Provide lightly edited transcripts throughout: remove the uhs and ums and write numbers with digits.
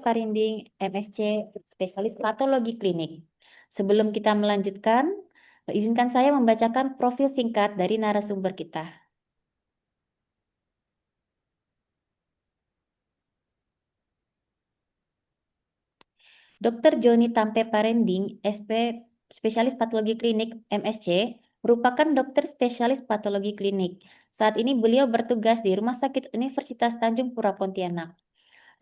Parinding, MSc, spesialis patologi klinik. Sebelum kita melanjutkan, izinkan saya membacakan profil singkat dari narasumber kita. Dr. Joni Tampe Parending, SP, spesialis patologi klinik MSc, merupakan dokter spesialis patologi klinik. Saat ini beliau bertugas di Rumah Sakit Universitas Tanjung Pura Pontianak.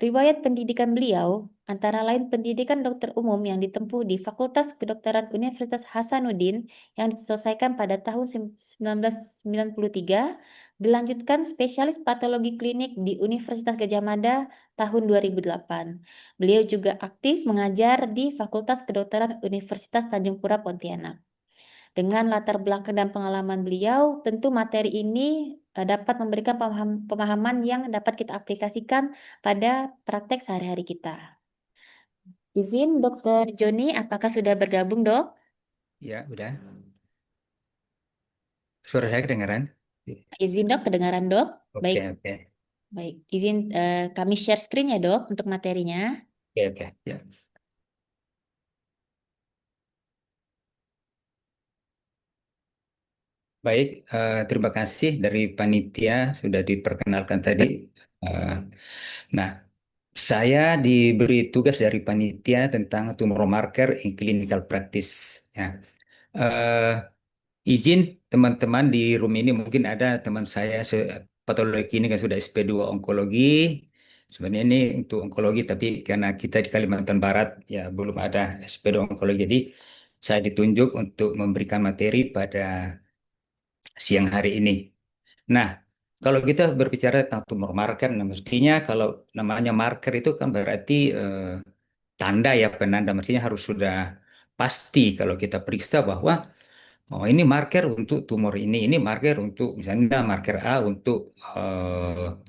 Riwayat pendidikan beliau antara lain pendidikan dokter umum yang ditempuh di Fakultas Kedokteran Universitas Hasanuddin yang diselesaikan pada tahun 1993, dilanjutkan spesialis patologi klinik di Universitas Gadjah Mada tahun 2008. Beliau juga aktif mengajar di Fakultas Kedokteran Universitas Tanjung Pura Pontianak. Dengan latar belakang dan pengalaman beliau, tentu materi ini dapat memberikan pemahaman yang dapat kita aplikasikan pada praktek sehari-hari kita. Izin Dr. Joni, apakah sudah bergabung, Dok? Ya, udah. Suara saya kedengaran? Izin, Dok, kedengaran, Dok? Baik, Oke. baik. Izin kami share screen ya, Dok, untuk materinya. Oke. Ya. Baik, terima kasih dari panitia sudah diperkenalkan tadi. Eh, nah, saya diberi tugas dari panitia tentang tumor marker in clinical practice. Ya. Eh, izin teman-teman di room ini mungkin ada teman saya patologi ini kan sudah SP2 onkologi. Sebenarnya ini untuk onkologi, tapi karena kita di Kalimantan Barat ya belum ada SP2 onkologi, jadi saya ditunjuk untuk memberikan materi pada siang hari ini. Nah, kalau kita berbicara tentang tumor marker, nah mestinya kalau namanya marker itu kan berarti tanda ya, penanda, mestinya harus sudah pasti kalau kita periksa bahwa oh ini marker untuk tumor ini marker untuk misalnya marker A untuk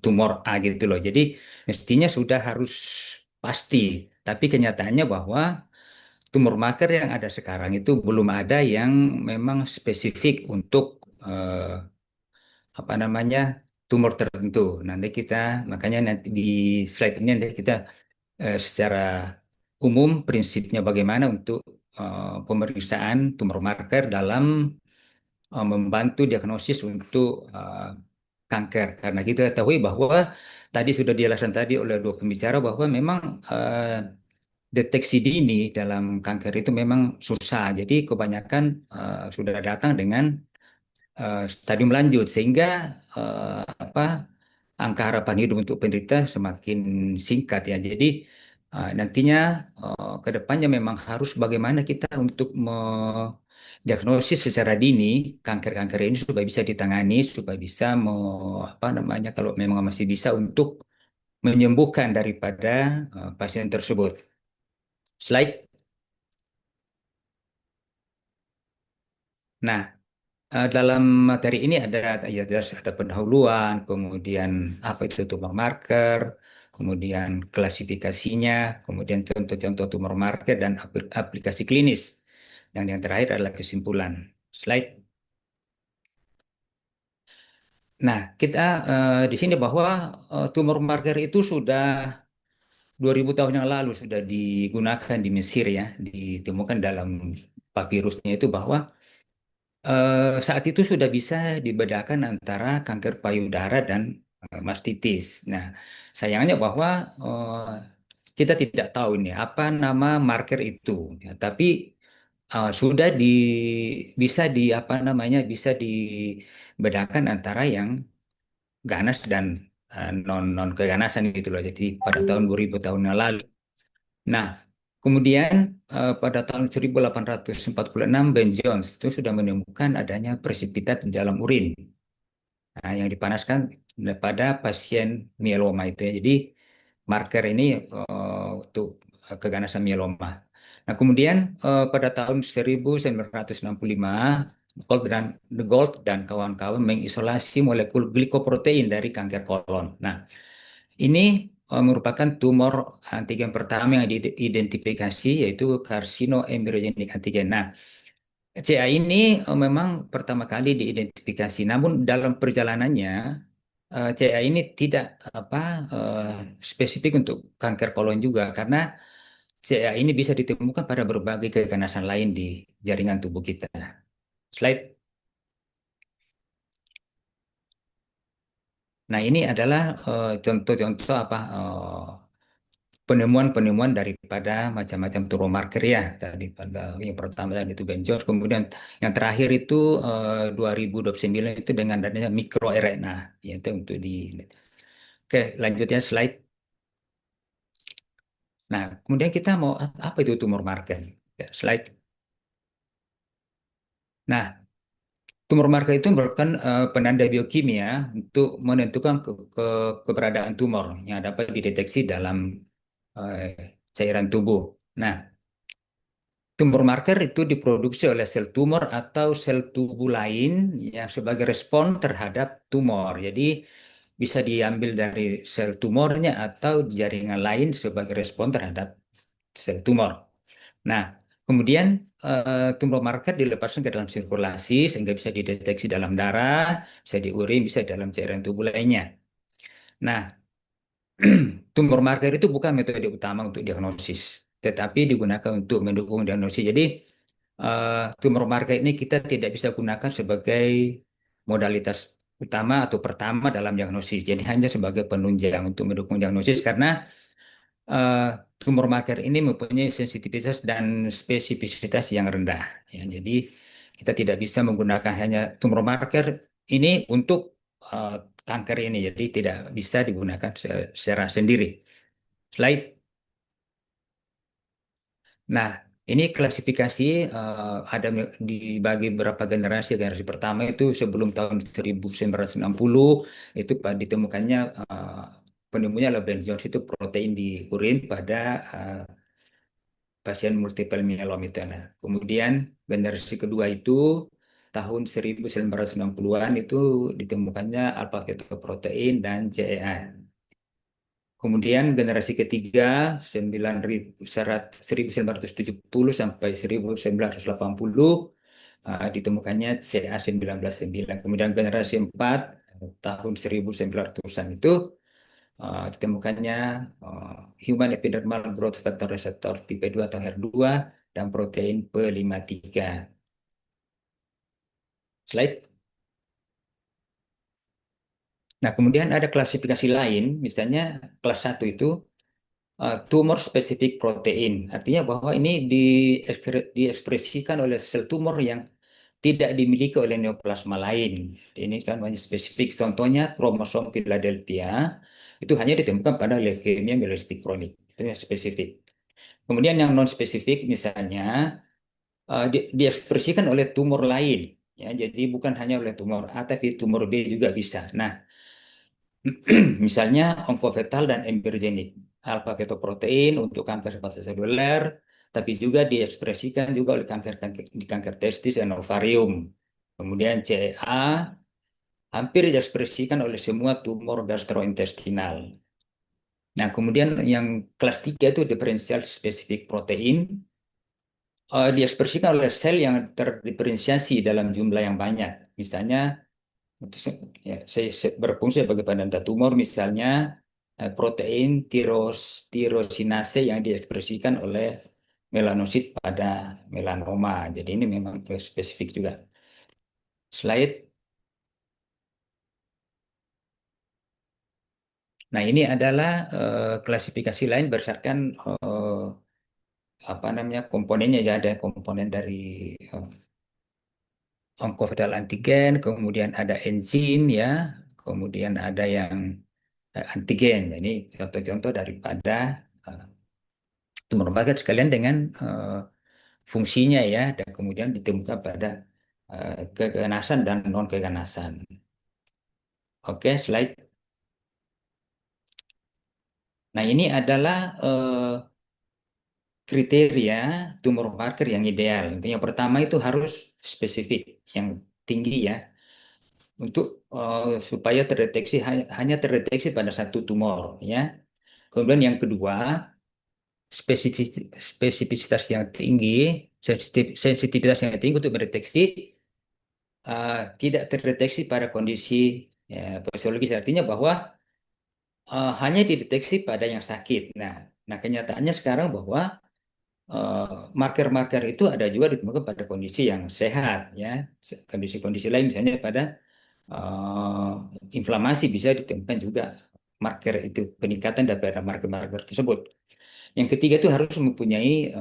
tumor A gitu loh. Jadi mestinya sudah harus pasti. Tapi kenyataannya bahwa tumor marker yang ada sekarang itu belum ada yang memang spesifik untuk apa namanya tumor tertentu. Makanya nanti di slide ini nanti kita secara umum prinsipnya bagaimana untuk pemeriksaan tumor marker dalam membantu diagnosis untuk kanker. Karena kita ketahui bahwa tadi sudah dijelaskan tadi oleh dua pembicara bahwa memang deteksi dini dalam kanker itu memang susah. Jadi kebanyakan sudah datang dengan stadium lanjut sehingga apa angka harapan hidup untuk penderita semakin singkat ya. Jadi nantinya ke depannya memang harus bagaimana kita untuk diagnosis secara dini kanker-kanker ini supaya bisa ditangani, supaya bisa apa namanya kalau memang masih bisa untuk menyembuhkan daripada pasien tersebut. Slide. Nah, dalam materi ini ada pendahuluan, kemudian apa itu tumor marker, kemudian klasifikasinya, kemudian contoh-contoh tumor marker dan aplikasi klinis. Dan yang terakhir adalah kesimpulan. Slide. Nah, kita di sini bahwa tumor marker itu sudah 2000 tahun yang lalu sudah digunakan di Mesir ya, ditemukan dalam papirusnya itu bahwa saat itu sudah bisa dibedakan antara kanker payudara dan mastitis. Nah, sayangnya bahwa kita tidak tahu ini apa nama marker itu, ya, tapi sudah bisa apa namanya bisa dibedakan antara yang ganas dan non non keganasan gitu loh. Jadi pada tahun 2000 tahun yang lalu. Nah, kemudian pada tahun 1846 Ben Jones itu sudah menemukan adanya presipitat di dalam urin. Nah, yang dipanaskan pada pasien mieloma itu ya. Jadi marker ini untuk keganasan mieloma. Nah, kemudian pada tahun 1965 Gold dan kawan-kawan mengisolasi molekul glikoprotein dari kanker kolon. Nah, ini merupakan tumor antigen pertama yang diidentifikasi yaitu karsino embryogenic antigen. Nah, CA ini memang pertama kali diidentifikasi, namun dalam perjalanannya CA ini tidak apa eh, spesifik untuk kanker kolon juga karena CA ini bisa ditemukan pada berbagai keganasan lain di jaringan tubuh kita. Slide. Nah, ini adalah contoh-contoh penemuan-penemuan daripada macam-macam tumor marker ya. Tadi pada yang pertama tadi itu Ben Jones, kemudian yang terakhir itu 2029 itu dengan adanya mikroRNA, yaitu untuk di. Oke, lanjutnya slide. Nah, kemudian kita mau apa itu tumor marker? Ya, slide. Nah, tumor marker itu merupakan penanda biokimia untuk menentukan keberadaan tumor yang dapat dideteksi dalam cairan tubuh. Nah, tumor marker itu diproduksi oleh sel tumor atau sel tubuh lain yang sebagai respon terhadap tumor. Jadi bisa diambil dari sel tumornya atau jaringan lain sebagai respon terhadap sel tumor. Nah, kemudian tumor marker dilepaskan ke dalam sirkulasi sehingga bisa dideteksi dalam darah, bisa di urin, bisa dalam cairan tubuh lainnya. Nah, tumor marker itu bukan metode utama untuk diagnosis, tetapi digunakan untuk mendukung diagnosis. Jadi, tumor marker ini kita tidak bisa gunakan sebagai modalitas utama atau pertama dalam diagnosis. Jadi hanya sebagai penunjang untuk mendukung diagnosis karena eh, tumor marker ini mempunyai sensitivitas dan spesifisitas yang rendah. Ya, jadi kita tidak bisa menggunakan hanya tumor marker ini untuk eh, kanker ini. Jadi tidak bisa digunakan secara sendiri. Slide. Nah, ini klasifikasi ada dibagi berapa generasi. Generasi pertama itu sebelum tahun 1960 itu ditemukannya penemunya Leben Jones itu protein di urin pada pasien multiple myeloma itu. Nah, kemudian generasi kedua itu tahun 1960-an itu ditemukannya alpha fetoprotein dan CEA. Kemudian generasi ketiga 1970 sampai 1980 ditemukannya CA 19 9. Kemudian generasi 4 tahun 1900-an itu ditemukannya uh, Human Epidermal Growth Factor Receptor tipe 2 atau HER2 dan protein P53. Slide. Nah, kemudian ada klasifikasi lain, misalnya kelas 1 itu tumor spesifik protein. Artinya bahwa ini diekspresikan oleh sel tumor yang tidak dimiliki oleh neoplasma lain. Ini kan banyak spesifik. Contohnya kromosom Philadelphia itu hanya ditemukan pada leukemia mielosit kronik. Itu yang spesifik. Kemudian yang non spesifik misalnya diekspresikan oleh tumor lain. Ya, jadi bukan hanya oleh tumor A tapi tumor B juga bisa. Nah, misalnya onkofetal dan embryogenik. Alfa fetoprotein untuk kanker hepatoseluler, tapi juga diekspresikan juga oleh di kanker testis dan ovarium. Kemudian CEA hampir diekspresikan oleh semua tumor gastrointestinal. Nah, kemudian yang kelas 3 itu diferensial spesifik protein, diekspresikan oleh sel yang terdiferensiasi dalam jumlah yang banyak. Misalnya, ya, berfungsi sebagai penanda tumor, misalnya protein tirosinase yang diekspresikan oleh melanosit pada melanoma. Jadi ini memang spesifik juga. Slide. Nah, ini adalah klasifikasi lain berdasarkan apa namanya komponennya ya ada komponen dari eh, oncofetal antigen, kemudian ada enzim ya, kemudian ada yang antigen. Ini contoh-contoh daripada eh, tumor marker sekalian dengan fungsinya ya, dan kemudian ditemukan pada keganasan dan non keganasan. Oke, slide. Nah, ini adalah kriteria tumor marker yang ideal. Yang pertama itu harus spesifik, yang tinggi ya, untuk supaya terdeteksi hanya terdeteksi pada satu tumor ya. Kemudian yang kedua, spesifisitas yang tinggi, sensitivitas yang tinggi untuk mendeteksi tidak terdeteksi pada kondisi Ya, fisiologis artinya bahwa hanya dideteksi pada yang sakit. Nah, kenyataannya sekarang bahwa eh, marker-marker itu ada juga ditemukan pada kondisi yang sehat, ya. Kondisi-kondisi lain misalnya pada eh, inflamasi bisa ditemukan juga marker itu, peningkatan daripada marker-marker tersebut. Yang ketiga itu harus mempunyai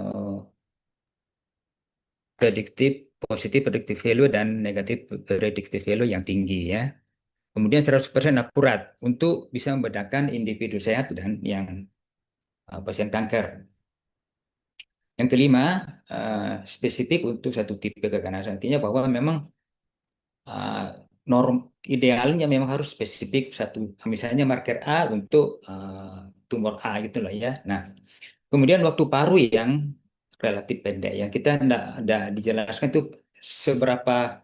prediktif positif predictive value dan negatif predictive value yang tinggi, ya. Kemudian 100% akurat untuk bisa membedakan individu sehat dan yang pasien kanker. Yang kelima, spesifik untuk satu tipe keganasan. Artinya bahwa memang uh, norm idealnya memang harus spesifik satu, misalnya marker A untuk tumor A gitu lah, ya. Nah, kemudian waktu paru yang relatif pendek, yang kita tidak dijelaskan itu seberapa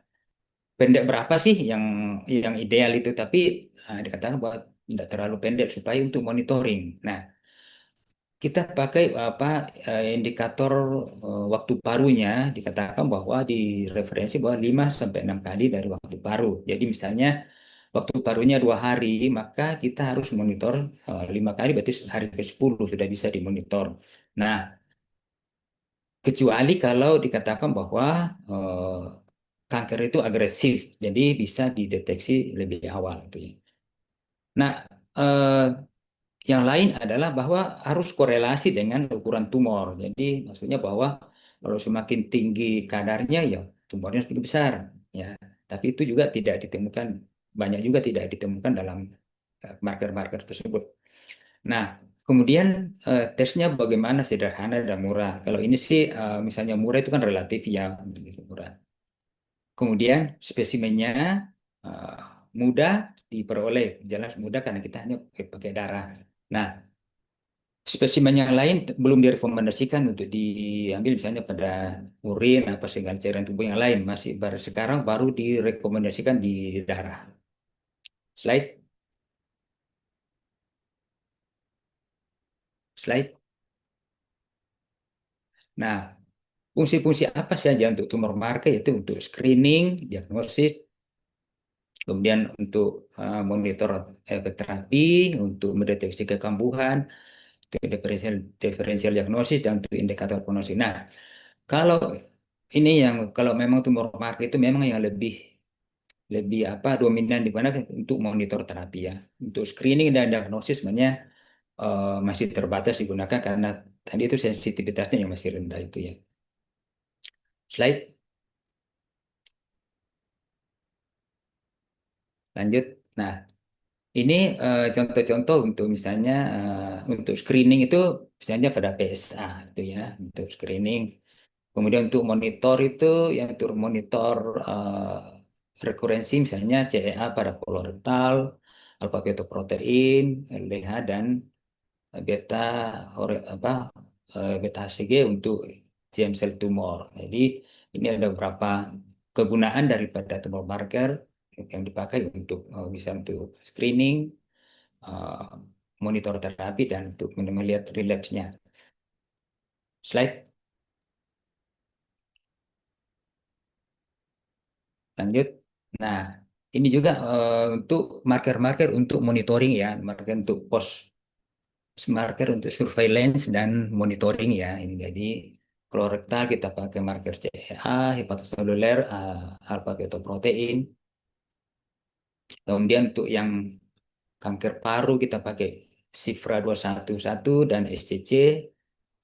pendek berapa sih yang ideal itu, tapi dikatakan bahwa tidak terlalu pendek supaya untuk monitoring. Nah, kita pakai apa indikator waktu parunya, dikatakan bahwa di referensi bahwa 5 sampai 6 kali dari waktu paru. Jadi misalnya waktu parunya 2 hari, maka kita harus monitor 5 kali, berarti hari ke-10 sudah bisa dimonitor. Nah, kecuali kalau dikatakan bahwa kanker itu agresif, jadi bisa dideteksi lebih awal gitu, ya. Nah, eh, yang lain adalah bahwa harus korelasi dengan ukuran tumor. Jadi maksudnya bahwa kalau semakin tinggi kadarnya, ya tumornya semakin besar, ya. Tapi itu juga tidak ditemukan, banyak juga tidak ditemukan dalam marker-marker tersebut. Nah, kemudian tesnya bagaimana, sederhana dan murah. Kalau ini sih misalnya murah itu kan relatif, ya, gitu, murah. Kemudian spesimennya eh, mudah diperoleh, jelas mudah karena kita hanya pakai darah. Nah, spesimen yang lain belum direkomendasikan untuk diambil misalnya pada urin apa segala cairan tubuh yang lain, masih baru sekarang baru direkomendasikan di darah. Slide, slide. Nah, fungsi-fungsi apa saja untuk tumor marker, yaitu untuk screening, diagnosis, kemudian untuk monitor efek terapi, untuk mendeteksi kekambuhan, untuk diferensial diagnosis, dan untuk indikator prognosis. Nah, kalau ini yang kalau memang tumor marker itu memang yang lebih lebih apa dominan di mana untuk monitor terapi, ya. Untuk screening dan diagnosis sebenarnya masih terbatas digunakan karena tadi itu sensitivitasnya yang masih rendah itu, ya. Slide, lanjut. Nah, ini contoh-contoh untuk misalnya untuk screening itu misalnya pada PSA itu, ya, untuk screening. Kemudian untuk monitor itu yang untuk monitor rekurensi misalnya CEA pada kolorektal, alfa fetoprotein, LDH, dan beta beta HCG untuk germ cell tumor. Jadi ini ada beberapa kegunaan daripada tumor marker yang dipakai untuk bisa untuk screening, eh, monitor terapi, dan untuk melihat relapse-nya. Slide, lanjut. Nah, ini juga untuk marker-marker untuk monitoring, ya, marker untuk post marker untuk surveillance dan monitoring, ya. Ini jadi kolorektal kita pakai marker CEA, hepatoseluler, alfa fetoprotein. Kemudian untuk yang kanker paru kita pakai Cifra 211 dan SCC.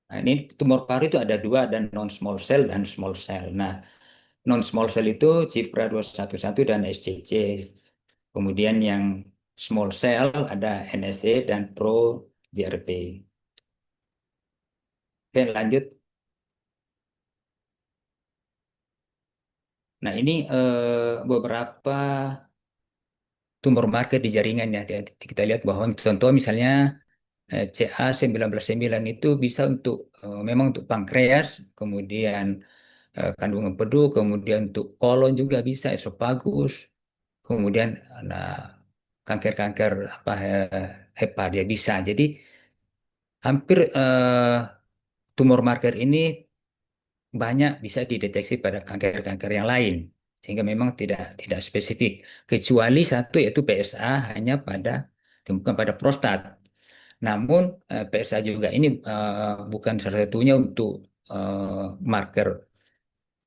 Nah, ini tumor paru itu ada dua, dan non small cell dan small cell. Nah, non small cell itu Cifra 211 dan SCC. Kemudian yang small cell ada NSA dan Pro GRP. Oke, lanjut. Nah, ini beberapa tumor marker di jaringan, ya. Kita lihat bahwa contoh misalnya CA999 itu bisa untuk memang untuk pankreas, kemudian kandungan empedu, kemudian untuk kolon juga bisa, esofagus, kemudian nah, kanker-kanker apa hepat dia bisa. Jadi hampir tumor marker ini banyak bisa dideteksi pada kanker-kanker yang lain. sehingga memang tidak spesifik. Kecuali satu yaitu PSA hanya ditemukan pada prostat. Namun PSA juga ini bukan salah satunya untuk marker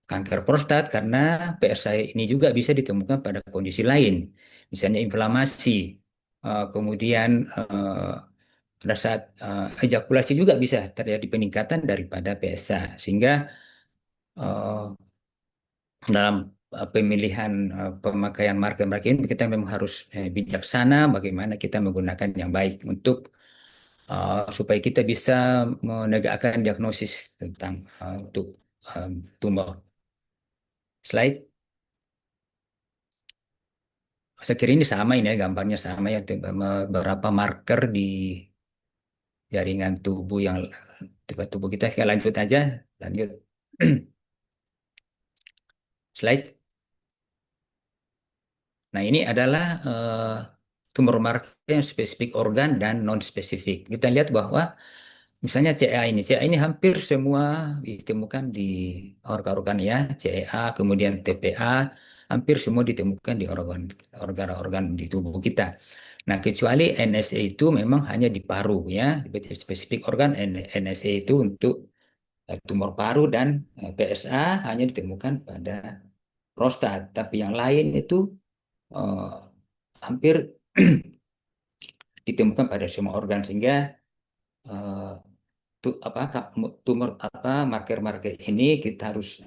kanker prostat karena PSA ini juga bisa ditemukan pada kondisi lain, misalnya inflamasi. Kemudian pada saat ejakulasi juga bisa terjadi peningkatan daripada PSA, sehingga eh, dalam pemilihan pemakaian marker-marker ini kita memang harus bijaksana bagaimana kita menggunakan yang baik untuk supaya kita bisa menegakkan diagnosis tentang untuk tumor. Slide. Saya kira ini sama ini ya, gambarnya sama ya, beberapa marker di jaringan tubuh yang tubuh kita. Kita lanjut aja, lanjut. Slide. Nah, ini adalah tumor marker yang spesifik organ dan non spesifik. Kita lihat bahwa misalnya CA ini hampir semua ditemukan di organ-organ ya, CA, kemudian TPA, hampir semua ditemukan di organ-organ di tubuh kita. Nah, kecuali NSA itu memang hanya di paru ya, berarti spesifik organ NSA itu untuk tumor paru dan PSA hanya ditemukan pada prostat, tapi yang lain itu eh, hampir ditemukan pada semua organ sehingga eh, tumor marker-marker ini kita harus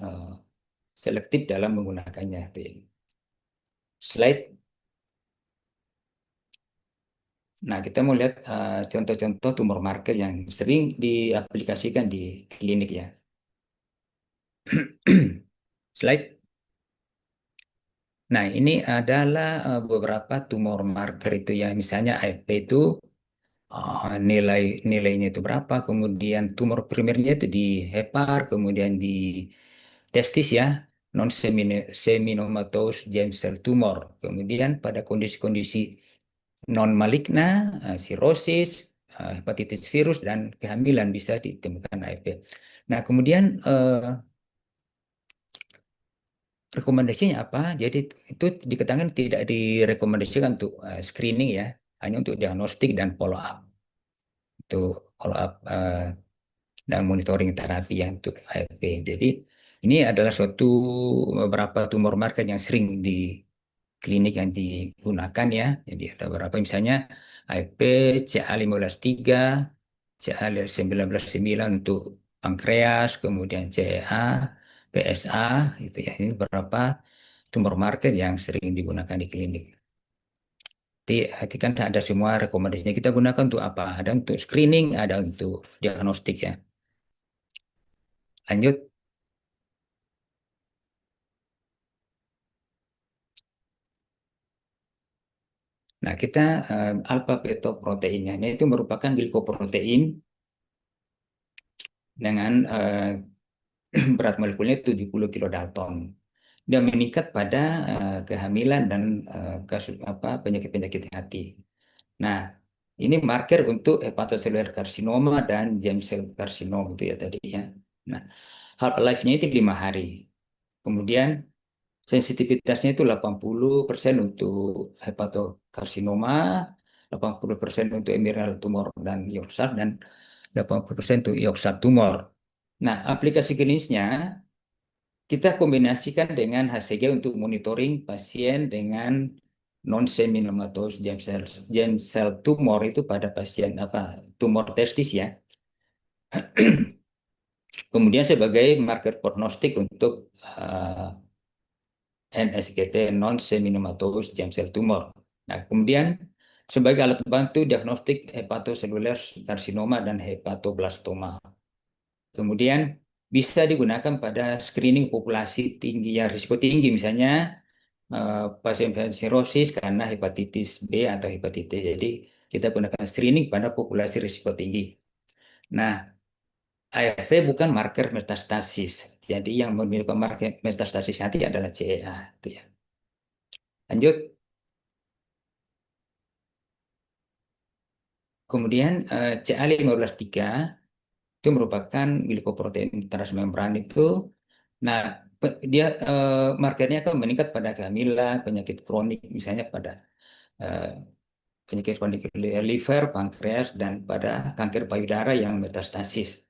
selektif dalam menggunakannya. Slide. Nah, kita mau lihat contoh-contoh tumor marker yang sering diaplikasikan di klinik ya. Slide. Nah, ini adalah beberapa tumor marker itu ya. Misalnya AFP itu nilainya itu berapa, kemudian tumor primernya itu di hepar, kemudian di testis ya, non seminomatous germ cell tumor. Kemudian pada kondisi-kondisi non maligna, sirosis, hepatitis virus dan kehamilan bisa ditemukan AFP. Nah, kemudian rekomendasinya apa? Jadi itu dikatakan tidak direkomendasikan untuk screening ya, hanya untuk diagnostik dan follow up. Untuk follow up dan monitoring terapi yang untuk AFP. Jadi ini adalah suatu beberapa tumor marker yang sering di klinik yang digunakan ya. Jadi ada beberapa misalnya AFP, CA15-3, CA19-9 untuk pankreas, kemudian CA, PSA, itu ya. Ini beberapa tumor marker yang sering digunakan di klinik. Jadi kan ada semua rekomendasinya kita gunakan untuk apa? Ada untuk screening, ada untuk diagnostik ya. Lanjut. Nah, kita alfa fetoproteinnya ini itu merupakan glikoprotein dengan berat molekulnya 70 kilodalton. Dia meningkat pada kehamilan dan kasus penyakit-penyakit hati. Nah, ini marker untuk hepatocellular karsinoma dan germ cell karsinoma itu ya tadi ya. Nah, half life-nya itu 5 hari. Kemudian sensitivitasnya itu 80% untuk hepatokarsinoma, 80% untuk emiral tumor dan Yorkshire, dan 80% untuk Yorkshire tumor. Nah, aplikasi klinisnya kita kombinasikan dengan HCG untuk monitoring pasien dengan non-seminomatous germ cell tumor itu pada pasien tumor testis ya. Kemudian sebagai marker prognostik untuk NSGT non-seminomatous germ cell tumor. Nah, kemudian sebagai alat bantu diagnostik hepatoseluler karsinoma dan hepatoblastoma. Kemudian bisa digunakan pada screening populasi tinggi yang risiko tinggi, misalnya pasien-pasien sirosis karena hepatitis B atau hepatitis. Jadi kita gunakan screening pada populasi risiko tinggi. Nah, AFP bukan marker metastasis. Jadi yang memiliki marker metastasis nanti adalah CEA. Itu ya. Lanjut. Kemudian CA15-3 itu merupakan glikoprotein transmembran itu Nah, dia markernya kan meningkat pada kehamilan, penyakit kronik, misalnya pada eh, penyakit kronik liver, pankreas, dan pada kanker payudara yang metastasis.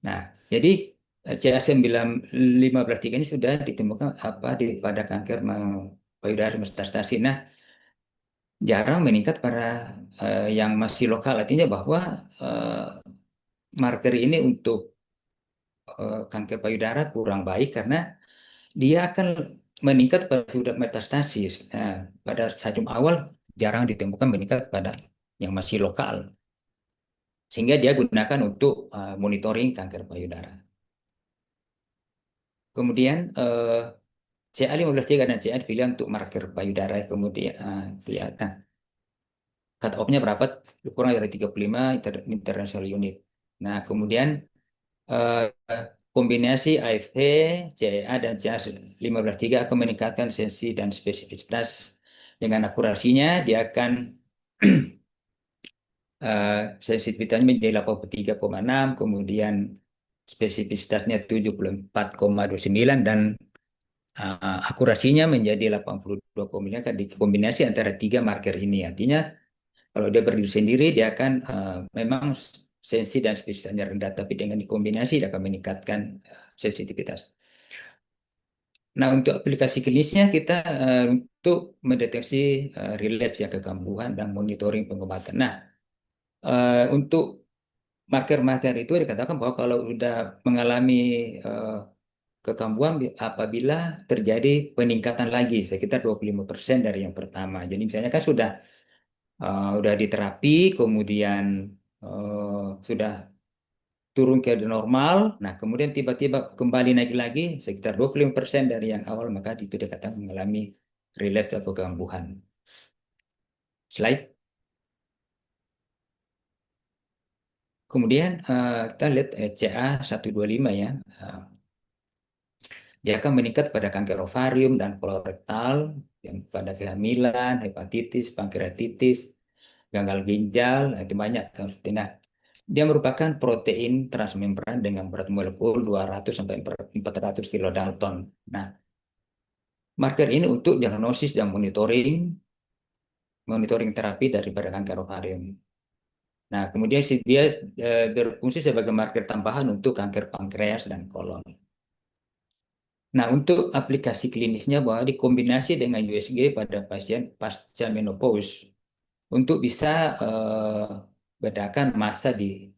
Nah, jadi CA1953 ini sudah ditemukan pada kanker payudara metastasis. Nah, jarang meningkat pada yang masih lokal. Artinya bahwa eh, marker ini untuk kanker payudara kurang baik karena dia akan meningkat pada sudah metastasis. Nah, pada stadium awal jarang ditemukan meningkat pada yang masih lokal. Sehingga dia gunakan untuk monitoring kanker payudara. Kemudian CA15-3 dan CA dipilih untuk marker payudara. Kemudian lihat, nah, cut off-nya berapa? Kurang dari 35 international unit. Nah, kemudian eh, kombinasi AFP, CA dan CA15-3 akan meningkatkan sensi dan spesifisitas. Dengan akurasinya, dia akan eh, sensitivitasnya menjadi 83,6, kemudian spesifisitasnya 74,29 dan akurasinya menjadi 82,9 kan dikombinasi antara tiga marker ini. Artinya kalau dia berdiri sendiri dia akan memang sensi dan spesifisitasnya rendah, tapi dengan dikombinasi dia akan meningkatkan sensitivitas. Nah, untuk aplikasi klinisnya kita untuk mendeteksi relapse ya kekambuhan dan monitoring pengobatan. Nah, untuk marker-marker itu dikatakan bahwa kalau sudah mengalami eh, kekambuhan apabila terjadi peningkatan lagi sekitar 25% dari yang pertama. Jadi misalnya kan sudah diterapi, kemudian sudah turun ke normal, nah kemudian tiba-tiba kembali naik lagi sekitar 25% dari yang awal, maka itu dikatakan mengalami relapse atau kekambuhan. Slide. Kemudian kita lihat CA125 ya. Eh, Dia akan meningkat pada kanker ovarium dan kolorektal, yang pada kehamilan, hepatitis, pankreatitis, gagal ginjal, nah, itu banyak. Nah, dia merupakan protein transmembran dengan berat molekul 200 sampai 400 kilodalton. Nah, marker ini untuk diagnosis dan monitoring terapi daripada kanker ovarium. Nah, kemudian dia berfungsi sebagai marker tambahan untuk kanker pankreas dan kolon. Nah, untuk aplikasi klinisnya bahwa dikombinasi dengan USG pada pasien pasca menopause untuk bisa bedakan masa di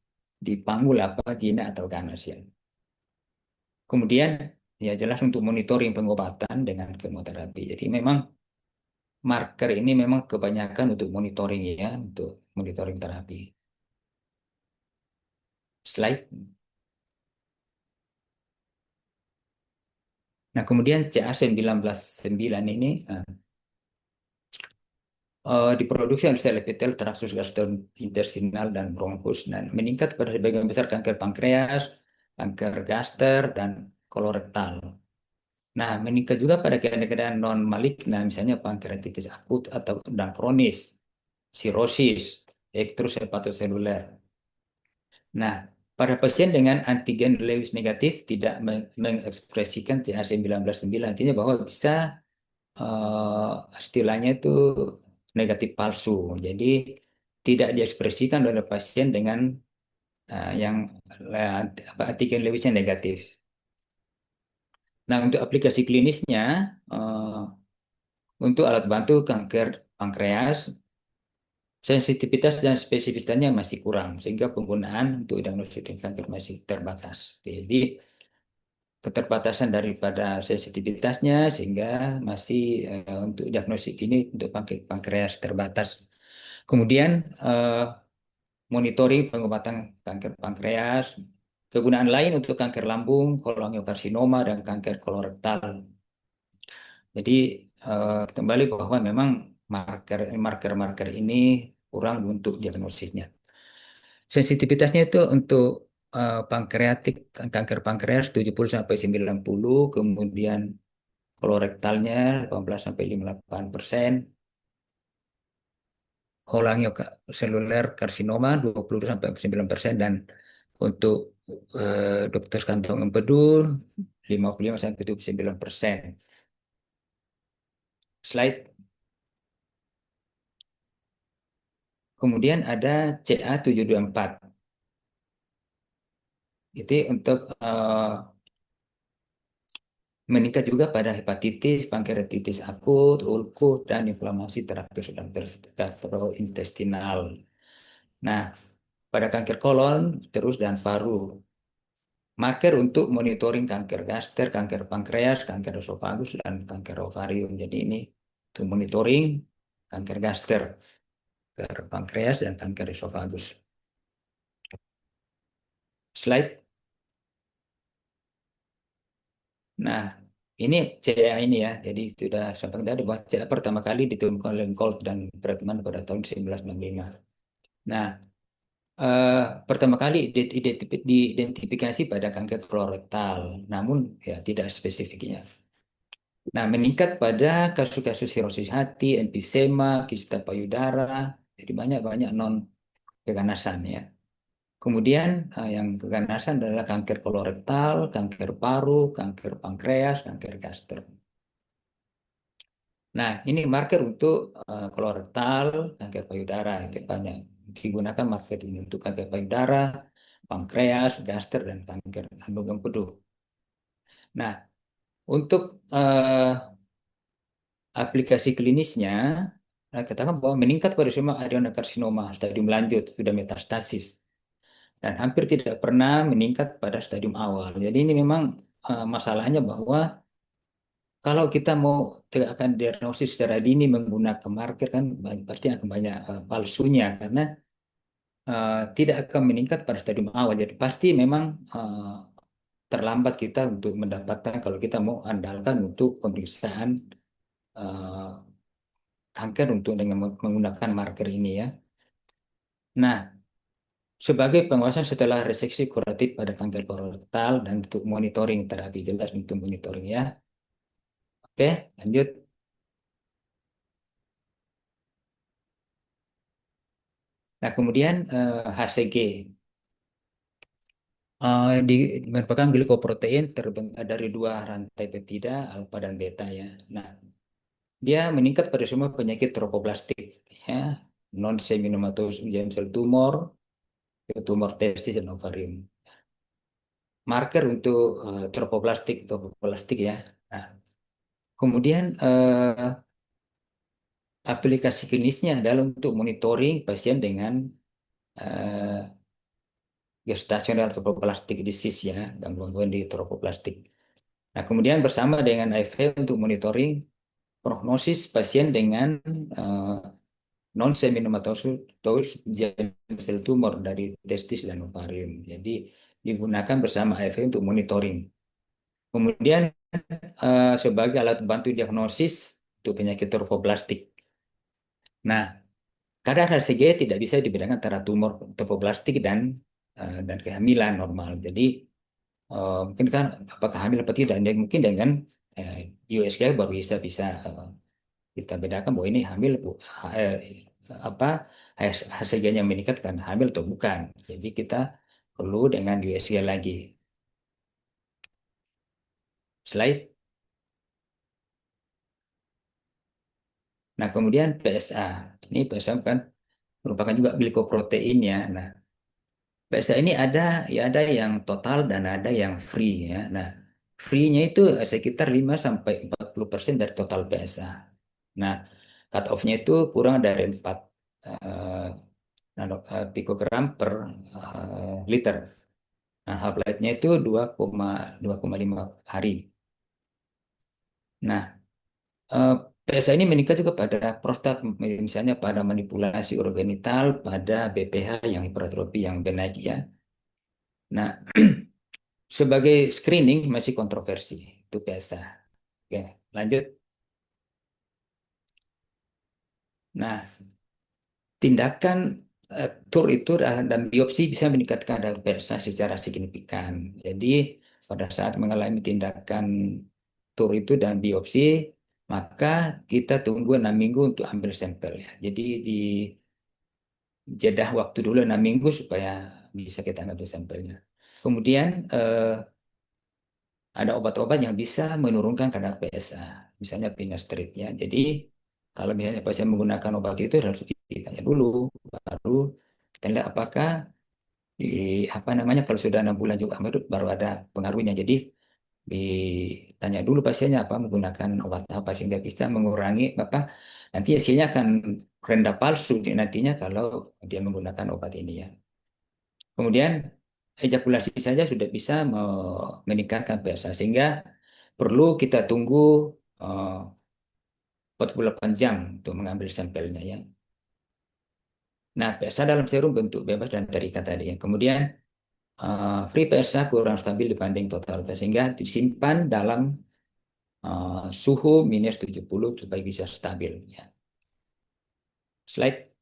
panggul apa jinak atau ganas ya. Kemudian ya jelas untuk monitoring pengobatan dengan kemoterapi. Jadi memang marker ini memang kebanyakan untuk monitoring ya, untuk monitoring terapi. Slide. Nah, kemudian CA19 ini diproduksi oleh sel epitel traksus gastrointestinal dan bronkus dan meningkat pada sebagian besar kanker pankreas, kanker gaster, dan kolorektal. Nah, meningkat juga pada keadaan non maligna, misalnya pankreatitis akut atau dan kronis, sirosis, ektrus hepatoseluler. Nah, pada pasien dengan antigen Lewis negatif tidak mengekspresikan CA19-9, artinya bahwa bisa istilahnya itu negatif palsu. Jadi tidak diekspresikan oleh pasien dengan yang antigen Lewisnya negatif. Nah, untuk aplikasi klinisnya, eh, untuk alat bantu kanker pankreas, sensitivitas dan spesifitasnya masih kurang, sehingga penggunaan untuk diagnosis kanker masih terbatas. Jadi, keterbatasan daripada sensitivitasnya, sehingga masih untuk diagnosis ini untuk pankreas terbatas. Kemudian, monitoring pengobatan kanker pankreas, kegunaan lain untuk kanker lambung, kolangiokarsinoma, dan kanker kolorektal. Jadi kembali bahwa memang marker-marker ini kurang untuk diagnosisnya. Sensitivitasnya itu untuk pankreatik kanker pankreas 70 sampai 90, kemudian kolorektalnya 18 sampai 58%, kolangioseluler karsinoma 20 sampai 9% dan untuk dokter kantong empedu 55-79%. Slide. Kemudian ada CA724. Itu untuk meningkat juga pada hepatitis, pankreatitis akut, ulkus, dan inflamasi traktus dan gastrointestinal. Nah, pada kanker kolon, terus dan paru. Marker untuk monitoring kanker gaster, kanker pankreas, kanker esofagus, dan kanker ovarium. Jadi ini untuk monitoring kanker gaster, kanker pankreas, dan kanker esofagus. Slide. Nah, ini CA ini ya. Jadi sudah sampai tadi bahwa CA pertama kali ditemukan oleh Gold dan Bradman pada tahun 1965. Nah, eh, pertama kali diidentifikasi pada kanker kolorektal, namun ya tidak spesifiknya. Nah, meningkat pada kasus-kasus sirosis hati, emfisema, kista payudara, jadi banyak-banyak non keganasan ya. Kemudian yang keganasan adalah kanker kolorektal, kanker paru, kanker pankreas, kanker gaster. Nah, ini marker untuk kolorektal, kanker payudara itu banyak digunakan marker ini untuk kanker payudara, pankreas, gaster, dan kanker kandung empedu. Nah, untuk aplikasi klinisnya, katakan bahwa meningkat pada semua adenokarsinoma stadium lanjut, sudah metastasis, dan hampir tidak pernah meningkat pada stadium awal. Jadi ini memang masalahnya bahwa kalau kita mau tegakkan diagnosis secara dini menggunakan marker kan pasti akan banyak palsunya karena tidak akan meningkat pada stadium awal. Jadi pasti memang terlambat kita untuk mendapatkan kalau kita mau andalkan untuk pemeriksaan eh, kanker untuk dengan menggunakan marker ini ya. Nah, sebagai pengawasan setelah reseksi kuratif pada kanker kolorektal dan untuk monitoring terapi jelas untuk monitoring ya. Oke, lanjut. Nah, kemudian HCG merupakan glikoprotein terbentuk dari dua rantai peptida alfa dan beta ya. Nah, dia meningkat pada semua penyakit tromboblastik ya, non seminomatous stem cell tumor, tumor testis dan ovarium. Marker untuk tromboblastik ya. Nah, kemudian aplikasi klinisnya adalah untuk monitoring pasien dengan eh, gestasional tromboblastik disease ya, gangguan di tromboblastik. Nah, kemudian bersama dengan AFP untuk monitoring prognosis pasien dengan eh, non seminomatous sel tumor dari testis dan ovarium. Jadi digunakan bersama AFP untuk monitoring. Kemudian sebagai alat bantu diagnosis untuk penyakit tromboblastik. Nah, kadar HCG tidak bisa dibedakan antara tumor tromboblastik dan kehamilan normal. Jadi mungkin kan apakah hamil atau tidak? Dan mungkin dengan uh, USG baru bisa kita bedakan bahwa ini hamil eh, apa HCG-nya meningkat karena hamil atau bukan. Jadi kita perlu dengan USG lagi. Slide. Nah, kemudian PSA. Ini PSA kan merupakan juga glikoprotein ya. Nah, PSA ini ada yang total dan ada yang free ya. Nah, free-nya itu sekitar 5-40% dari total PSA. Nah, cut off-nya itu kurang dari 4 pikogram per liter. Nah, half-life-nya itu 2,5 hari. Nah, eh, PSA ini meningkat juga pada prostat, misalnya pada manipulasi orgenital, pada BPH yang hipertrofi yang benaik ya. Nah, sebagai screening masih kontroversi itu PSA. Oke, lanjut. Nah, tindakan TUR itu dan biopsi bisa meningkatkan kadar PSA secara signifikan. Jadi pada saat mengalami tindakan TUR itu dan biopsi, maka kita tunggu 6 minggu untuk ambil sampel ya. Jadi di jedah waktu dulu 6 minggu supaya bisa kita ambil sampelnya. Kemudian ada obat-obat yang bisa menurunkan kadar PSA, misalnya finasteride ya. Jadi kalau misalnya pasien menggunakan obat itu harus ditanya dulu, baru kita lihat apakah di apa namanya kalau sudah 6 bulan juga baru ada pengaruhnya. Jadi ditanya dulu pasiennya apa menggunakan obat apa sehingga bisa mengurangi apa nanti hasilnya akan rendah palsu nantinya kalau dia menggunakan obat ini ya. Kemudian ejakulasi saja sudah bisa meningkatkan PSA sehingga perlu kita tunggu eh, 48 jam untuk mengambil sampelnya ya. Nah, PSA dalam serum bentuk bebas dan terikat tadi ya. Kemudian free PSA kurang stabil dibanding total PSA sehingga disimpan dalam suhu -70 supaya bisa stabil ya. Slide.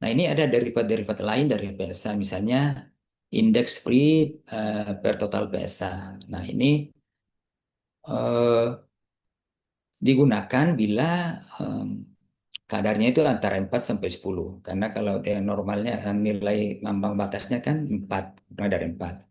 Nah, ini ada derivat-derivat lain dari PSA misalnya indeks free per total PSA. Nah, ini eh, digunakan bila em, kadarnya itu antara 4 sampai 10. Karena kalau dia normalnya nilai ambang batasnya kan 4, mulai dari 4.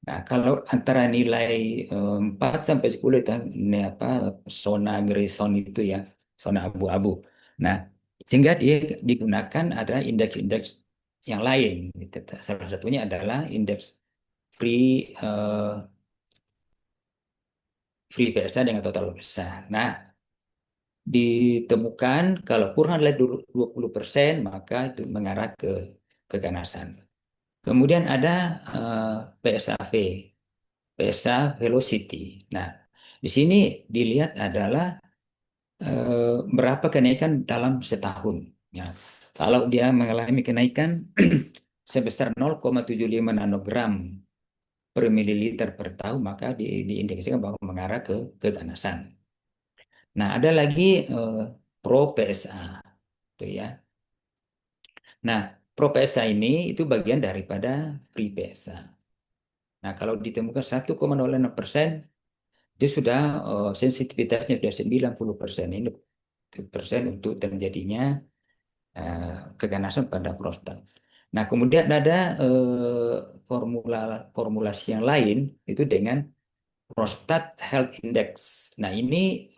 Nah, kalau antara nilai 4 sampai 10 itu ini apa zona Grayson itu ya, zona abu-abu. Nah, sehingga dia digunakan ada indeks-indeks yang lain. Gitu. Salah satunya adalah indeks free free PSA dengan total PSA. Nah, ditemukan kalau kurang dari 20% maka itu mengarah ke keganasan. Kemudian ada PSAV, PSA velocity. Nah, di sini dilihat adalah berapa kenaikan dalam setahun. Ya, kalau dia mengalami kenaikan sebesar 0,75 nanogram per mililiter per tahun, maka diindikasikan bahwa mengarah ke keganasan. Nah, ada lagi pro PSA, tuh ya. Nah, pro PSA ini itu bagian daripada free PSA. Nah, kalau ditemukan 1,06%, dia sudah sensitivitasnya sudah 90%. Ini persen untuk terjadinya keganasan pada prostat. Nah, kemudian ada formulasi yang lain itu dengan prostat health index. Nah, ini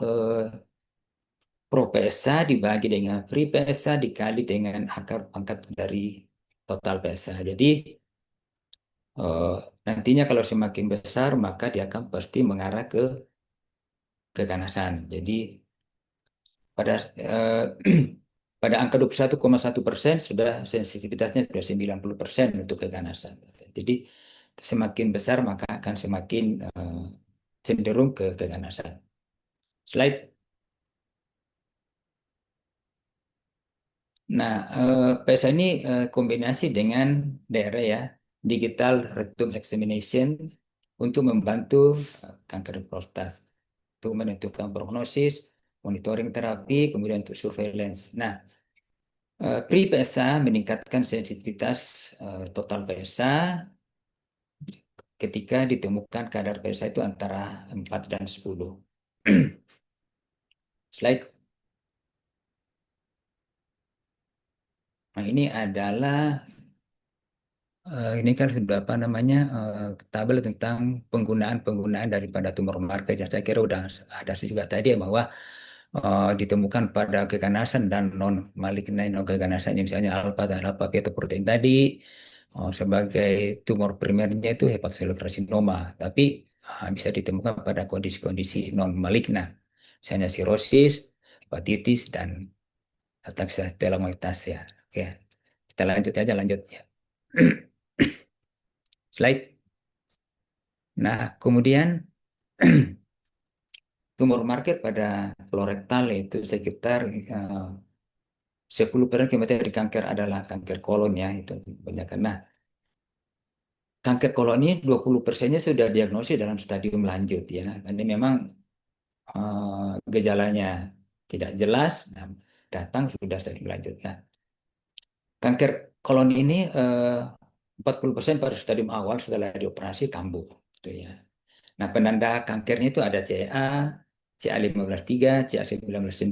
pro PSA dibagi dengan free PSA dikali dengan akar pangkat dari total PSA. Jadi eh, nantinya kalau semakin besar maka dia akan pasti mengarah ke keganasan. Jadi pada pada angka 21,1% sudah sensitivitasnya sudah 90% untuk keganasan. Jadi semakin besar maka akan semakin cenderung ke keganasan. Slide. Nah, PSA ini kombinasi dengan daerah ya, digital rectum examination untuk membantu kanker prostat, untuk menentukan prognosis, monitoring terapi, kemudian untuk surveillance. Nah, pre-PSA meningkatkan sensitivitas total PSA ketika ditemukan kadar PSA itu antara 4 dan 10. Slide. Nah, ini adalah ini kan sudah apa namanya tabel tentang penggunaan daripada tumor marker. Ya, saya kira udah ada juga tadi ya bahwa ditemukan pada keganasan dan non malignan non keganasan misalnya alfa dan alfa fetoprotein tadi sebagai tumor primernya itu hepatoselulkarsinoma, tapi bisa ditemukan pada kondisi-kondisi non malignan, misalnya sirosis, hepatitis dan ataxia telangiectasia. Oke, kita lanjut aja lanjut ya. Slide. Nah, kemudian tumor marker pada kolorektal itu sekitar 10% kematian dari kanker adalah kanker kolon ya, itu kebanyakan. Nah, kanker kolon ini 20%-nya sudah diagnosis dalam stadium lanjut ya. Ini memang gejalanya tidak jelas, nah, datang sudah stadium lanjut. Nah, kanker kolon ini 40% pada stadium awal setelah dioperasi kambuh gitu ya. Nah, penanda kankernya itu ada CA, CA15-3, CA19-9,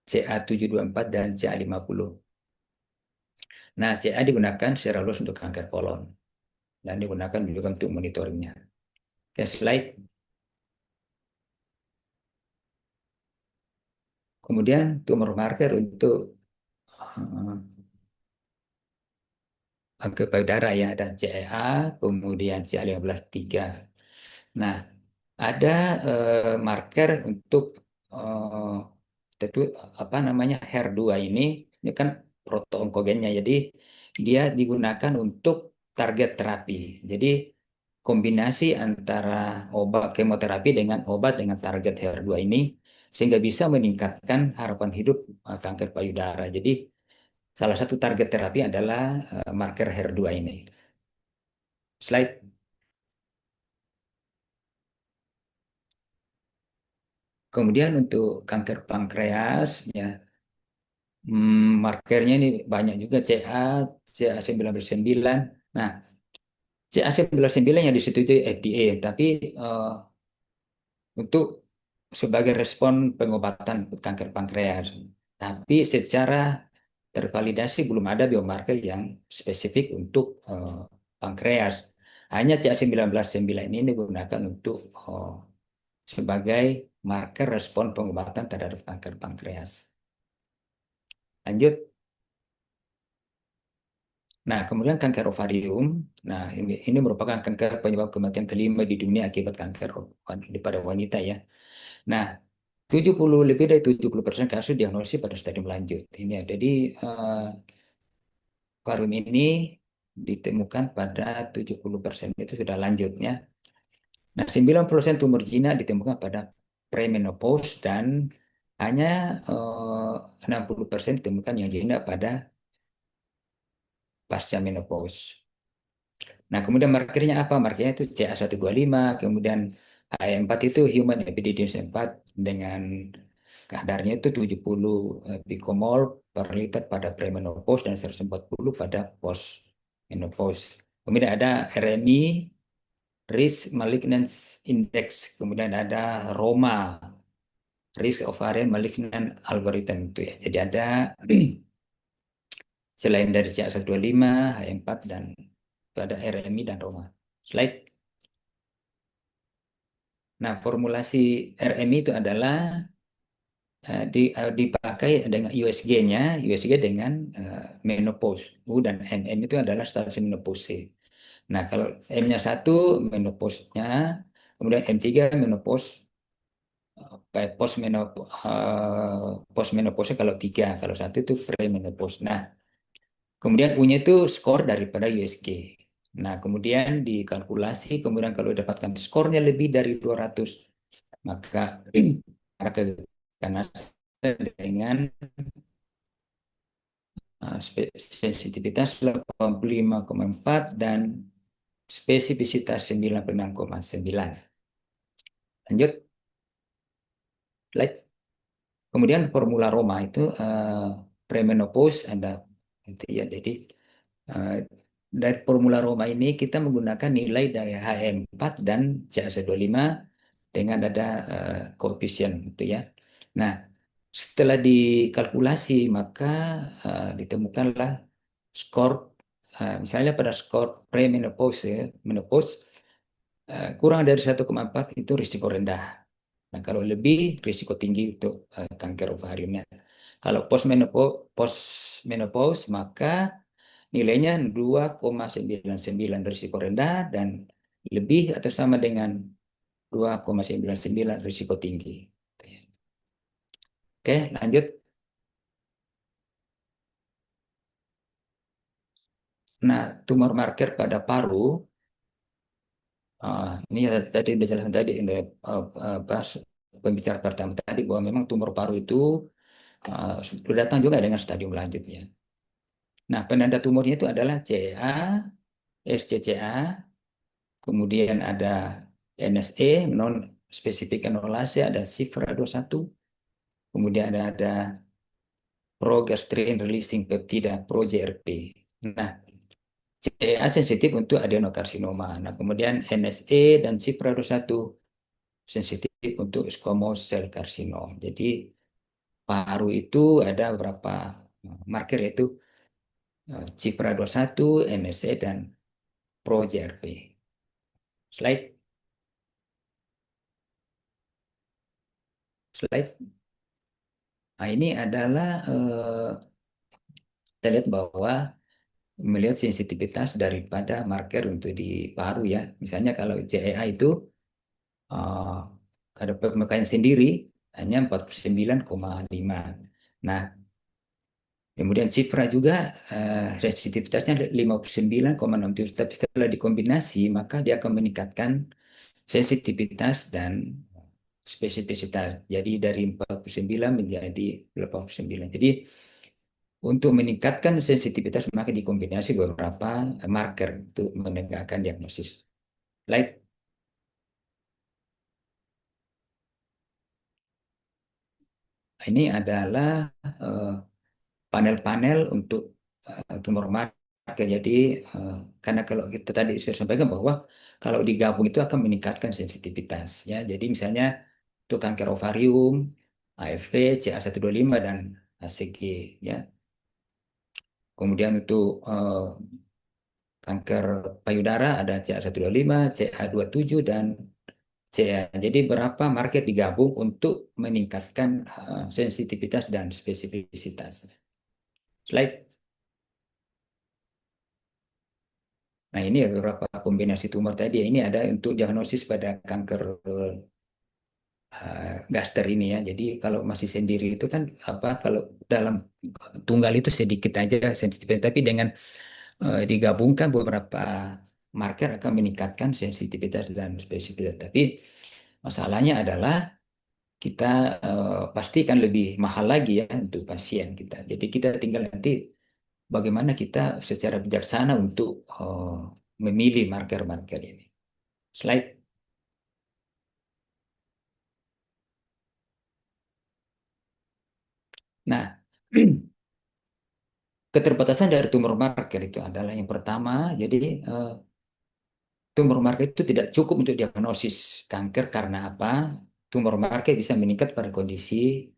CA724, dan CA50. Nah, CA digunakan secara luas untuk kanker kolon. dan digunakan juga untuk monitoringnya. Ya, slide. Kemudian tumor marker untuk eh, kanker payudara ya, ada CEA, kemudian CA15-3. Nah, ada marker untuk eh, tentu apa namanya HER2 ini kan proto-onkogennya. Jadi dia digunakan untuk target terapi. Jadi kombinasi antara obat kemoterapi dengan obat dengan target HER2 ini sehingga bisa meningkatkan harapan hidup kanker payudara. Jadi salah satu target terapi adalah marker HER2 ini. Slide. Kemudian untuk kanker pankreas ya, markernya ini banyak juga CA, CA99. Nah, CA99 yang disetujui FDA, tapi untuk sebagai respon pengobatan kanker pankreas. Tapi secara tervalidasi belum ada biomarker yang spesifik untuk pankreas. Hanya CA19 ini digunakan untuk sebagai marker respon pengobatan terhadap kanker pankreas. Lanjut. Nah, kemudian kanker ovarium. Nah, ini merupakan kanker penyebab kematian kelima di dunia akibat kanker pada wanita ya. Nah, 70 lebih dari 70% kasus diagnosis pada stadium lanjut. Ini ya. Jadi ovarium ini ditemukan pada 70% itu sudah lanjutnya. Nah, 90% tumor jinak ditemukan pada premenopause dan hanya 60% ditemukan yang jinak pada pasca menopause. Nah, kemudian markernya apa? Markernya itu CA125, kemudian HE4 itu Human Epididymis 4 dengan kadarnya itu 70 pikomol per liter pada premenopause dan 140 pada postmenopause. Kemudian ada RMI, Risk Malignance Index, kemudian ada ROMA, Risk Ovarian Malignant Algorithm itu ya. Jadi ada selain dari CA125, HE4 dan itu ada RMI dan ROMA. Slide. Nah, formulasi RMI itu adalah dipakai dengan USG-nya, USG dengan menopause. U dan MM itu adalah stasiun menopause. Nah, kalau M-nya 1, menopause-nya, kemudian M3, menopause, postmenopause kalau 3, kalau 1 itu premenopause. Nah, kemudian U-nya itu skor daripada USG. Nah, kemudian dikalkulasi, kemudian kalau dapatkan skornya lebih dari 200, maka maka karena dengan sensitivitas 85,4 dan spesifisitas 96,9. Lanjut, slide. Kemudian formula Roma itu premenopause ada gitu ya. Jadi eh, dari formula Roma ini kita menggunakan nilai dari HM4 dan CAC25 dengan ada koefisien itu ya. Nah, setelah dikalkulasi maka ditemukanlah skor misalnya pada skor premenopause ya, menopause kurang dari 1,4 itu risiko rendah. Nah, kalau lebih risiko tinggi untuk kanker ovariumnya. Kalau postmenopause maka nilainya 2,99 risiko rendah dan lebih atau sama dengan 2,99 risiko tinggi. Oke, lanjut. Nah, tumor marker pada paru, ini ya tadi udah jelaskan tadi pas pembicara pertama tadi bahwa memang tumor paru itu sudah datang juga dengan stadium lanjutnya. Nah, penanda tumornya itu adalah CA, SCCA, kemudian ada NSE, non spesifik enolase, ada CIFRA21, kemudian ada progastrin releasing peptida, ProGRP. Nah, CA sensitif untuk adenokarsinoma. Nah, kemudian NSE dan CIFRA21 sensitif untuk squamous cell carcinoma. Jadi paru itu ada beberapa marker yaitu CIFRA21, NSE dan ProJRP. Slide, slide. Nah, ini adalah kita lihat bahwa melihat sensitivitas daripada marker untuk di paru ya. Misalnya kalau CEA itu uh, ada pemakaian sendiri hanya 49,5. Nah, kemudian Cipra juga sensitivitasnya 59,67. Tapi setelah dikombinasi, maka dia akan meningkatkan sensitivitas dan spesifisitas. Jadi dari 49 menjadi 89. Jadi untuk meningkatkan sensitivitas, maka dikombinasi beberapa marker untuk menegakkan diagnosis. Like ini adalah eh, panel-panel untuk tumor marker. Jadi karena kalau kita tadi saya sampaikan bahwa kalau digabung itu akan meningkatkan sensitivitas. Ya, jadi misalnya untuk kanker ovarium, AFP, CA125 dan ACG. Ya, kemudian untuk kanker payudara ada CA125, CA27 dan CA. Jadi berapa marker digabung untuk meningkatkan sensitivitas dan spesifisitas. Slide. Nah, ini beberapa kombinasi tumor tadi. Ini ada untuk diagnosis pada kanker gaster ini ya. Jadi kalau masih sendiri itu kan apa kalau dalam tunggal itu sedikit aja sensitivitas, tapi dengan digabungkan beberapa marker akan meningkatkan sensitivitas dan spesifisitas. Tapi masalahnya adalah kita pastikan lebih mahal lagi ya untuk pasien kita. Jadi kita tinggal nanti bagaimana kita secara bijaksana untuk memilih marker-marker ini. Slide. Nah, keterbatasan dari tumor marker itu adalah yang pertama, jadi tumor marker itu tidak cukup untuk diagnosis kanker karena apa? Tumor marker bisa meningkat pada kondisi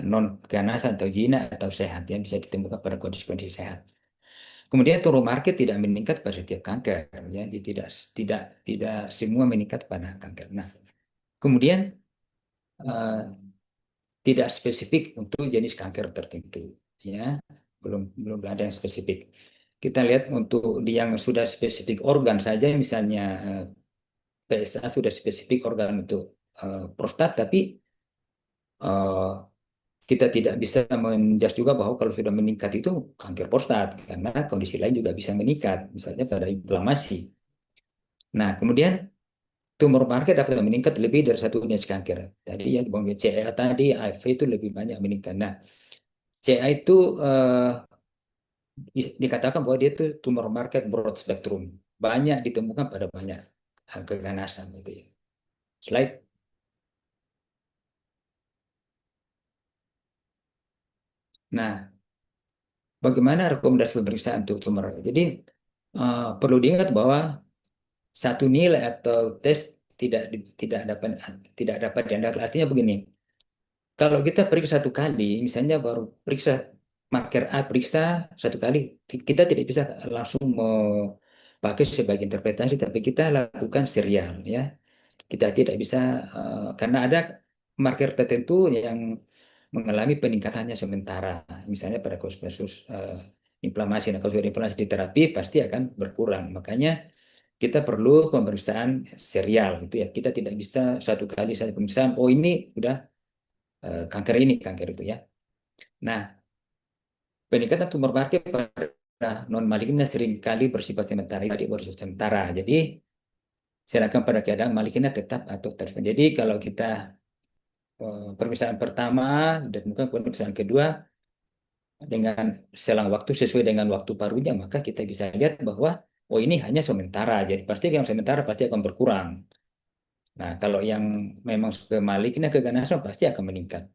non ganas atau jinak atau sehat yang bisa ditemukan pada kondisi-kondisi sehat. Kemudian tumor marker tidak meningkat pada setiap kanker, ya, jadi tidak tidak tidak semua meningkat pada kanker. Nah, kemudian eh, tidak spesifik untuk jenis kanker tertentu, ya, belum belum ada yang spesifik. Kita lihat untuk yang sudah spesifik organ saja, misalnya PSA sudah spesifik organ untuk prostat, tapi eh, kita tidak bisa menjudge juga bahwa kalau sudah meningkat itu kanker prostat, karena kondisi lain juga bisa meningkat, misalnya pada inflamasi. Nah, kemudian tumor marker dapat meningkat lebih dari satu jenis kanker. Tadi ya, CA tadi, AFV itu lebih banyak meningkat. Nah, CA itu dikatakan bahwa dia itu tumor marker broad spectrum. Banyak ditemukan pada banyak keganasan itu ya. Slide. Nah, bagaimana rekomendasi pemeriksaan untuk tumor? Jadi perlu diingat bahwa satu nilai atau tes tidak dapat diandalkan. Artinya begini, kalau kita periksa satu kali, misalnya baru periksa marker A, periksa satu kali, kita tidak bisa langsung pakai sebagai interpretasi, tapi kita lakukan serial, ya. Kita tidak bisa karena ada marker tertentu yang mengalami peningkatannya sementara, misalnya pada kasus inflamasi. Nah, kalau sudah inflamasi di terapi pasti akan berkurang. Makanya kita perlu pemeriksaan serial gitu ya. Kita tidak bisa satu kali satu pemeriksaan, oh ini udah kanker ini, kanker itu ya. Nah, peningkatan tumor marker pada non maligna seringkali bersifat sementara. Tadi bersifat sementara. Jadi sedangkan pada keadaan maligna tetap atau terus. Jadi kalau kita pemeriksaan pertama dan mungkin pemeriksaan kedua dengan selang waktu sesuai dengan waktu parunya, maka kita bisa lihat bahwa oh ini hanya sementara. Jadi pasti yang sementara pasti akan berkurang. Nah, kalau yang memang sudah malignya keganasan pasti akan meningkat.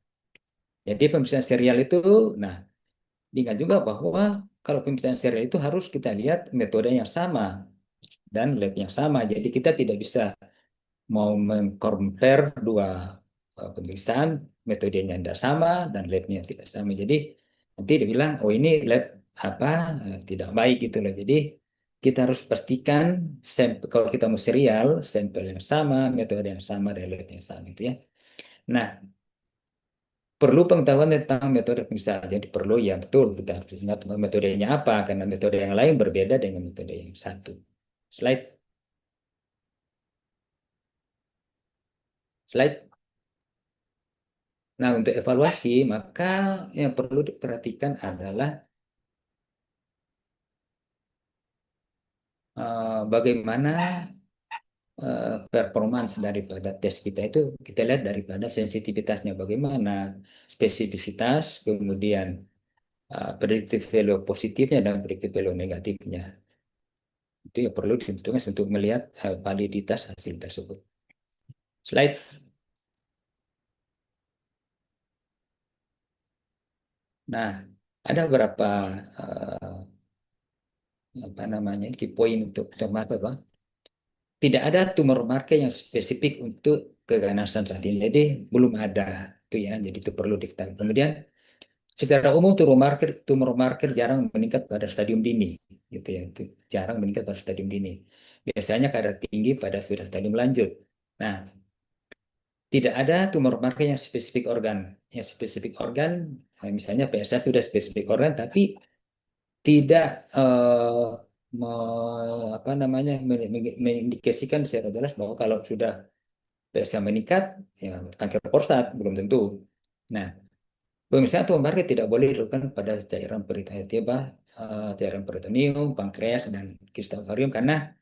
Jadi pemeriksaan serial itu, nah, diingat juga bahwa kalau pemeriksaan serial itu harus kita lihat metode yang sama dan lab yang sama. Jadi kita tidak bisa mau mengcompare dua pemeriksaan, metodenya tidak sama dan labnya tidak sama. Jadi nanti dibilang, oh ini lab apa tidak baik gitu loh. Jadi kita harus pastikan sampel, kalau kita mau serial, sampel yang sama, metode yang sama, dan lab yang sama itu ya. Nah, perlu pengetahuan tentang metode pemeriksaan. Jadi perlu ya betul kita harus ingat metodenya apa, karena metode yang lain berbeda dengan metode yang satu. Slide, slide. Nah, untuk evaluasi, maka yang perlu diperhatikan adalah bagaimana performance daripada tes kita itu kita lihat daripada sensitivitasnya bagaimana, spesifisitas, kemudian predictive value positifnya dan predictive value negatifnya. Itu yang perlu dibutuhkan untuk melihat validitas hasil tersebut. Slide. Nah, ada beberapa eh, apa namanya key point untuk marker, Bang. Tidak ada tumor marker yang spesifik untuk keganasan saat ini. Jadi belum ada itu ya. Jadi itu perlu diketahui. Kemudian secara umum tumor marker jarang meningkat pada stadium dini, gitu ya. Itu jarang meningkat pada stadium dini. Biasanya kadar tinggi pada sudah stadium lanjut. Nah, tidak ada tumor marker yang spesifik organ. Yang spesifik organ, misalnya PSA sudah spesifik organ, tapi tidak apa namanya mengindikasikan secara jelas bahwa kalau sudah PSA meningkat, ya kanker prostat belum tentu. Nah, pemeriksaan tumor marker tidak boleh dilakukan pada cairan tiba cairan peritoneum, pankreas, dan kista ovarium karena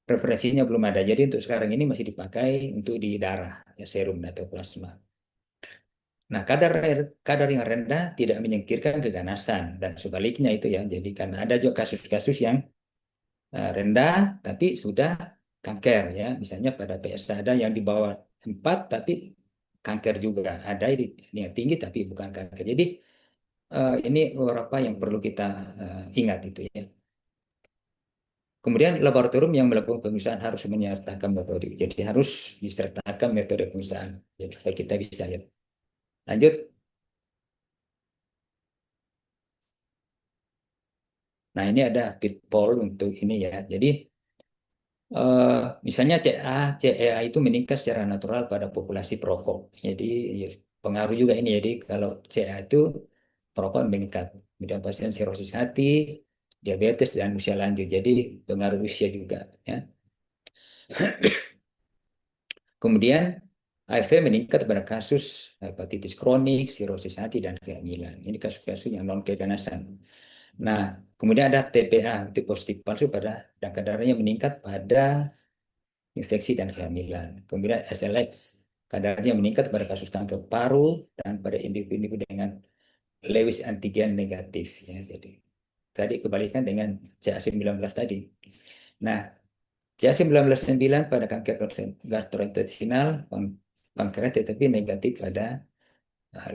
referensinya belum ada. Jadi untuk sekarang ini masih dipakai untuk di darah, ya, serum atau plasma. Nah, kadar yang rendah tidak menyingkirkan keganasan dan sebaliknya itu ya. Jadi karena ada juga kasus-kasus yang rendah tapi sudah kanker ya. Misalnya pada PSA ada yang di bawah 4 tapi kanker juga. Ada yang tinggi tapi bukan kanker. Jadi ini beberapa yang perlu kita ingat itu ya. Kemudian laboratorium yang melakukan pemeriksaan harus menyertakan metode. Jadi harus disertakan metode pemeriksaan. Jadi supaya kita bisa lihat. Lanjut. Nah, ini ada pitfall untuk ini ya. Jadi eh, misalnya CEA itu meningkat secara natural pada populasi perokok. Jadi ya, pengaruh juga ini. Jadi kalau CEA itu perokok meningkat. Kemudian pasien sirosis hati, diabetes, dan usia lanjut. Jadi pengaruh usia juga. Ya. Kemudian HIV meningkat pada kasus hepatitis kronik, sirosis hati, dan kehamilan. Ini kasus-kasus yang non keganasan. Nah, kemudian ada TPA, itu positif palsu pada dan kadarnya meningkat pada infeksi dan kehamilan. Kemudian SLX, kadarnya meningkat pada kasus kanker paru dan pada individu dengan Lewis antigen negatif. Ya, jadi tadi kebalikan dengan CA19 tadi. Nah, CA19 pada kanker gastrointestinal, pankreas tetapi negatif pada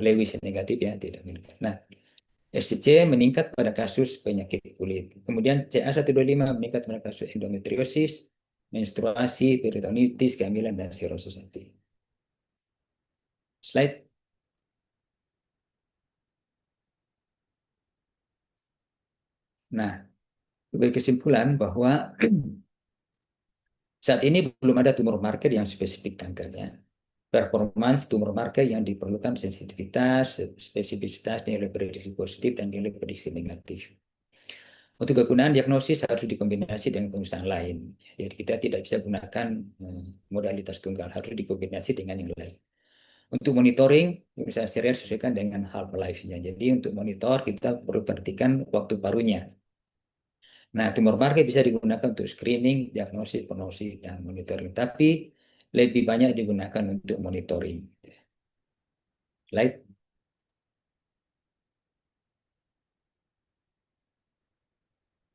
Lewis negatif ya, tidak meningkat. Nah, SCC meningkat pada kasus penyakit kulit. Kemudian CA125 meningkat pada kasus endometriosis, menstruasi, peritonitis, kehamilan, dan sirosis hati. Slide. Nah, sebagai kesimpulan bahwa saat ini belum ada tumor marker yang spesifik kankernya. Performance tumor marker yang diperlukan sensitivitas, spesifisitas, nilai prediksi positif, dan nilai prediksi negatif. Untuk kegunaan diagnosis harus dikombinasi dengan pemeriksaan lain. Jadi kita tidak bisa gunakan modalitas tunggal, harus dikombinasi dengan yang lain. Untuk monitoring, pemeriksaan serial sesuaikan dengan half life-nya. Jadi untuk monitor kita perlu perhatikan waktu parunya. Nah, tumor marker bisa digunakan untuk screening, diagnosis, prognosis, dan monitoring. Tapi lebih banyak digunakan untuk monitoring. Light.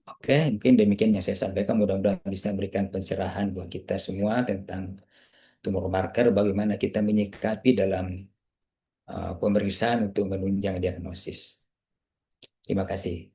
Oke, mungkin demikian yang saya sampaikan. Mudah-mudahan bisa memberikan pencerahan buat kita semua tentang tumor marker, bagaimana kita menyikapi dalam pemeriksaan untuk menunjang diagnosis. Terima kasih.